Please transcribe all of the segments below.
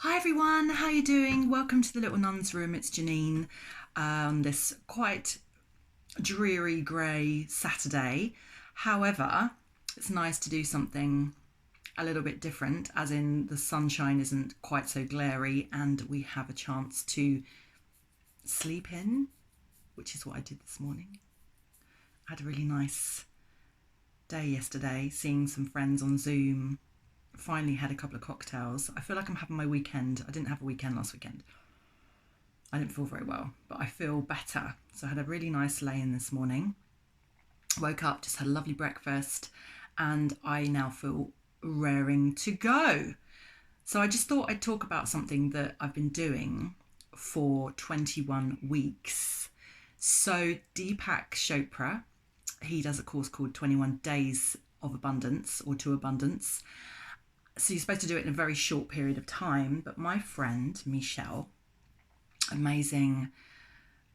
Hi everyone, how you doing? Welcome to the Little Nun's Room. It's Janine. This quite dreary grey Saturday. However, it's nice to do something a little bit different, as in the sunshine isn't quite so glary and we have a chance to sleep in, which is what I did this morning. I had a really nice day yesterday, seeing some friends on Zoom. Finally had a couple of cocktails. I feel like I'm having my weekend. I didn't have a weekend last weekend. I didn't feel very well, but I feel better. So I had a really nice lay-in this morning. Woke up, just had a lovely breakfast, and I now feel raring to go. So I just thought I'd talk about something that I've been doing for 21 weeks. So Deepak Chopra, he does a course called 21 Days of Abundance or to Abundance. So you're supposed to do it in a very short period of time. But my friend, Michelle, amazing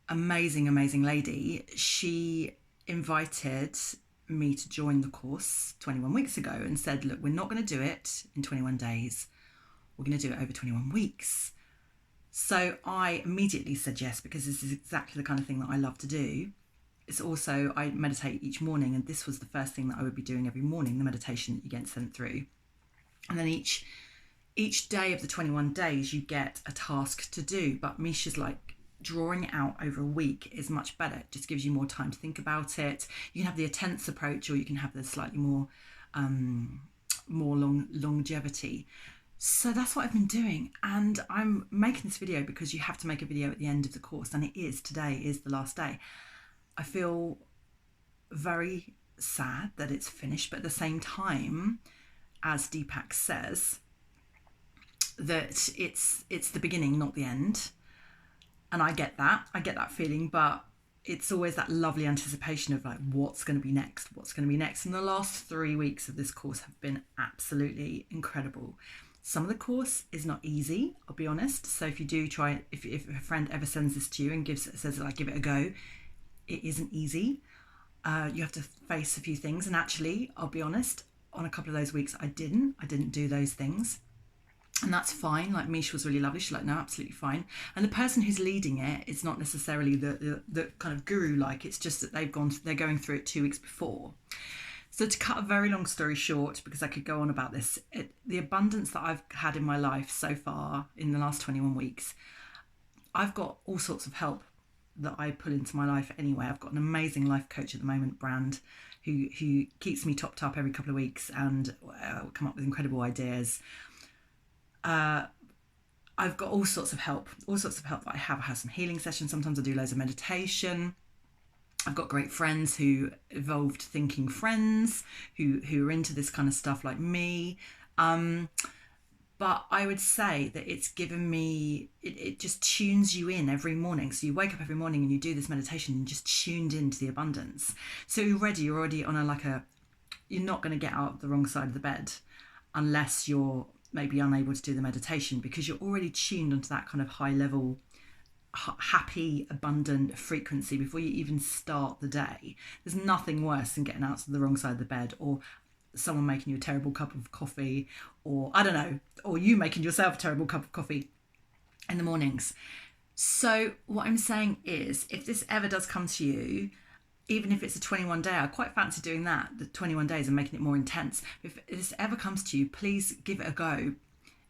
lady, she invited me to join the course 21 weeks ago and said, look, we're not going to do it in 21 days. We're going to do it over 21 weeks. So I immediately said yes, because this is exactly the kind of thing that I love to do. It's also, I meditate each morning, and this was the first thing that I would be doing every morning, the meditation that you get sent through. And then each day of the 21 days, you get a task to do. But Misha's like, drawing it out over a week is much better. It just gives you more time to think about it. You can have the intense approach, or you can have the slightly more longevity. So that's what I've been doing. And I'm making this video because you have to make a video at the end of the course. And today is the last day. I feel very sad that it's finished, but at the same time, as Deepak says, that it's the beginning, not the end. And I get that feeling, but it's always that lovely anticipation of like, what's going to be next. And the last 3 weeks of this course have been absolutely incredible. Some of the course is not easy, I'll be honest. So if you do try, if a friend ever sends this to you and says like, give it a go, it isn't easy. You have to face a few things. And actually, I'll be honest, on a couple of those weeks, I didn't do those things. And that's fine. Like, Misha was really lovely. She's like, no, absolutely fine. And the person who's leading it, it's not necessarily the kind of guru like. It's just that they're going through it 2 weeks before. So to cut a very long story short, because I could go on about this, the abundance that I've had in my life so far in the last 21 weeks, I've got all sorts of help that I pull into my life anyway. I've got an amazing life coach at the moment, Brand, who keeps me topped up every couple of weeks and come up with incredible ideas. I've got all sorts of help that I have. I have some healing sessions. Sometimes I do loads of meditation. I've got great friends who evolved thinking friends who are into this kind of stuff like me. But I would say that it's given me, it just tunes you in every morning. So you wake up every morning and you do this meditation and just tuned into the abundance. So you're already on you're not going to get out the wrong side of the bed unless you're maybe unable to do the meditation, because you're already tuned onto that kind of high level, happy, abundant frequency before you even start the day. There's nothing worse than getting out to the wrong side of the bed, or someone making you a terrible cup of coffee, or I don't know, or you making yourself a terrible cup of coffee in the mornings. So what I'm saying is, if this ever does come to you, even if it's a 21 day, I quite fancy doing that, the 21 days, and making it more intense. If this ever comes to you, please give it a go.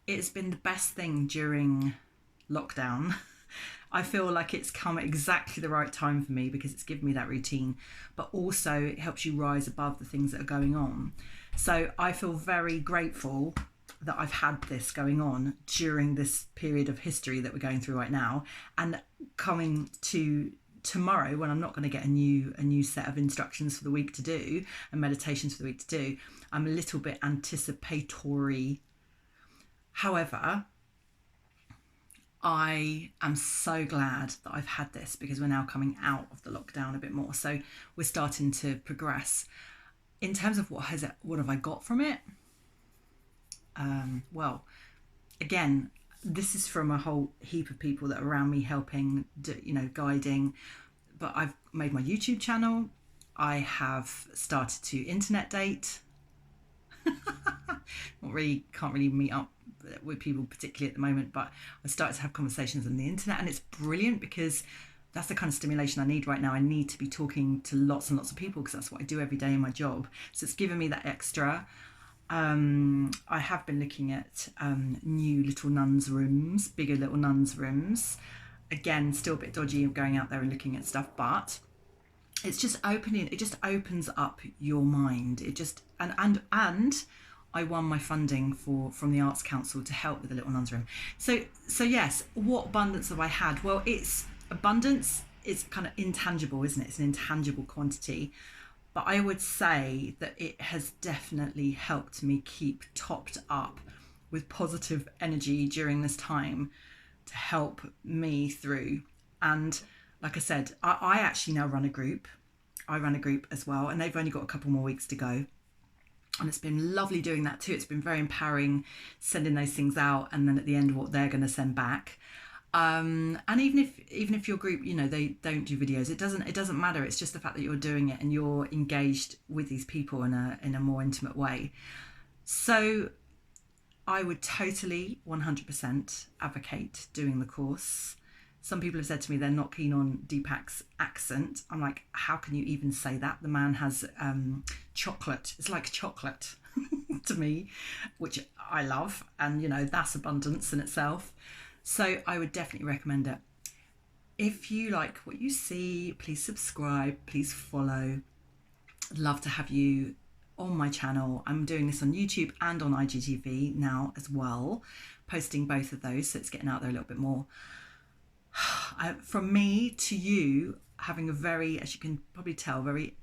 It's been the best thing during lockdown. I feel like it's come at exactly the right time for me, because it's given me that routine, but also it helps you rise above the things that are going on. So I feel very grateful that I've had this going on during this period of history that we're going through right now, and coming to tomorrow, when I'm not going to get a new set of instructions for the week to do and meditations for the week to do, I'm a little bit anticipatory. However, I am so glad that I've had this, because we're now coming out of the lockdown a bit more. So we're starting to progress. In terms of what have I got from it? Well, again, this is from a whole heap of people that are around me helping, guiding. But I've made my YouTube channel. I have started to internet date. Not really, can't really meet up with people particularly at the moment, but I started to have conversations on the internet, and it's brilliant because that's the kind of stimulation I need right now. I need to be talking to lots and lots of people because that's what I do every day in my job. So it's given me that extra. I have been looking at new little nuns rooms, bigger little nuns rooms. Again, still a bit dodgy of going out there and looking at stuff, but it's just opening. It just opens up your mind. It just and I won my funding from the Arts Council to help with the little nuns room. So yes, what abundance have I had? Well, it's abundance. It's kind of intangible, isn't it? It's an intangible quantity. But I would say that it has definitely helped me keep topped up with positive energy during this time to help me through. And like I said, I actually now run a group. I run a group as well, and they've only got a couple more weeks to go. And it's been lovely doing that too. It's been very empowering, sending those things out, and then at the end, what they're going to send back. And even if your group, they don't do videos, it doesn't matter. It's just the fact that you're doing it and you're engaged with these people in a more intimate way. So I would totally 100% advocate doing the course. Some people have said to me they're not keen on Deepak's accent. I'm like, how can you even say that? The man has chocolate. It's like chocolate to me, which I love. And, that's abundance in itself. So I would definitely recommend it. If you like what you see, please subscribe, please follow. I'd love to have you on my channel. I'm doing this on YouTube and on IGTV now as well, posting both of those, so it's getting out there a little bit more. From me to you, having a very, as you can probably tell, very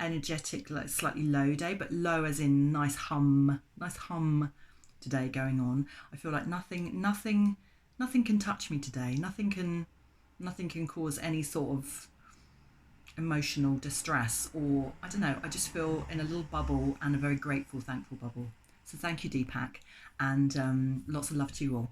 energetic, like slightly low day, but low as in nice hum today going on. I feel like nothing can touch me today. Nothing can cause any sort of emotional distress, or I don't know, I just feel in a little bubble, and a very grateful, thankful bubble. So thank you, Deepak, and lots of love to you all.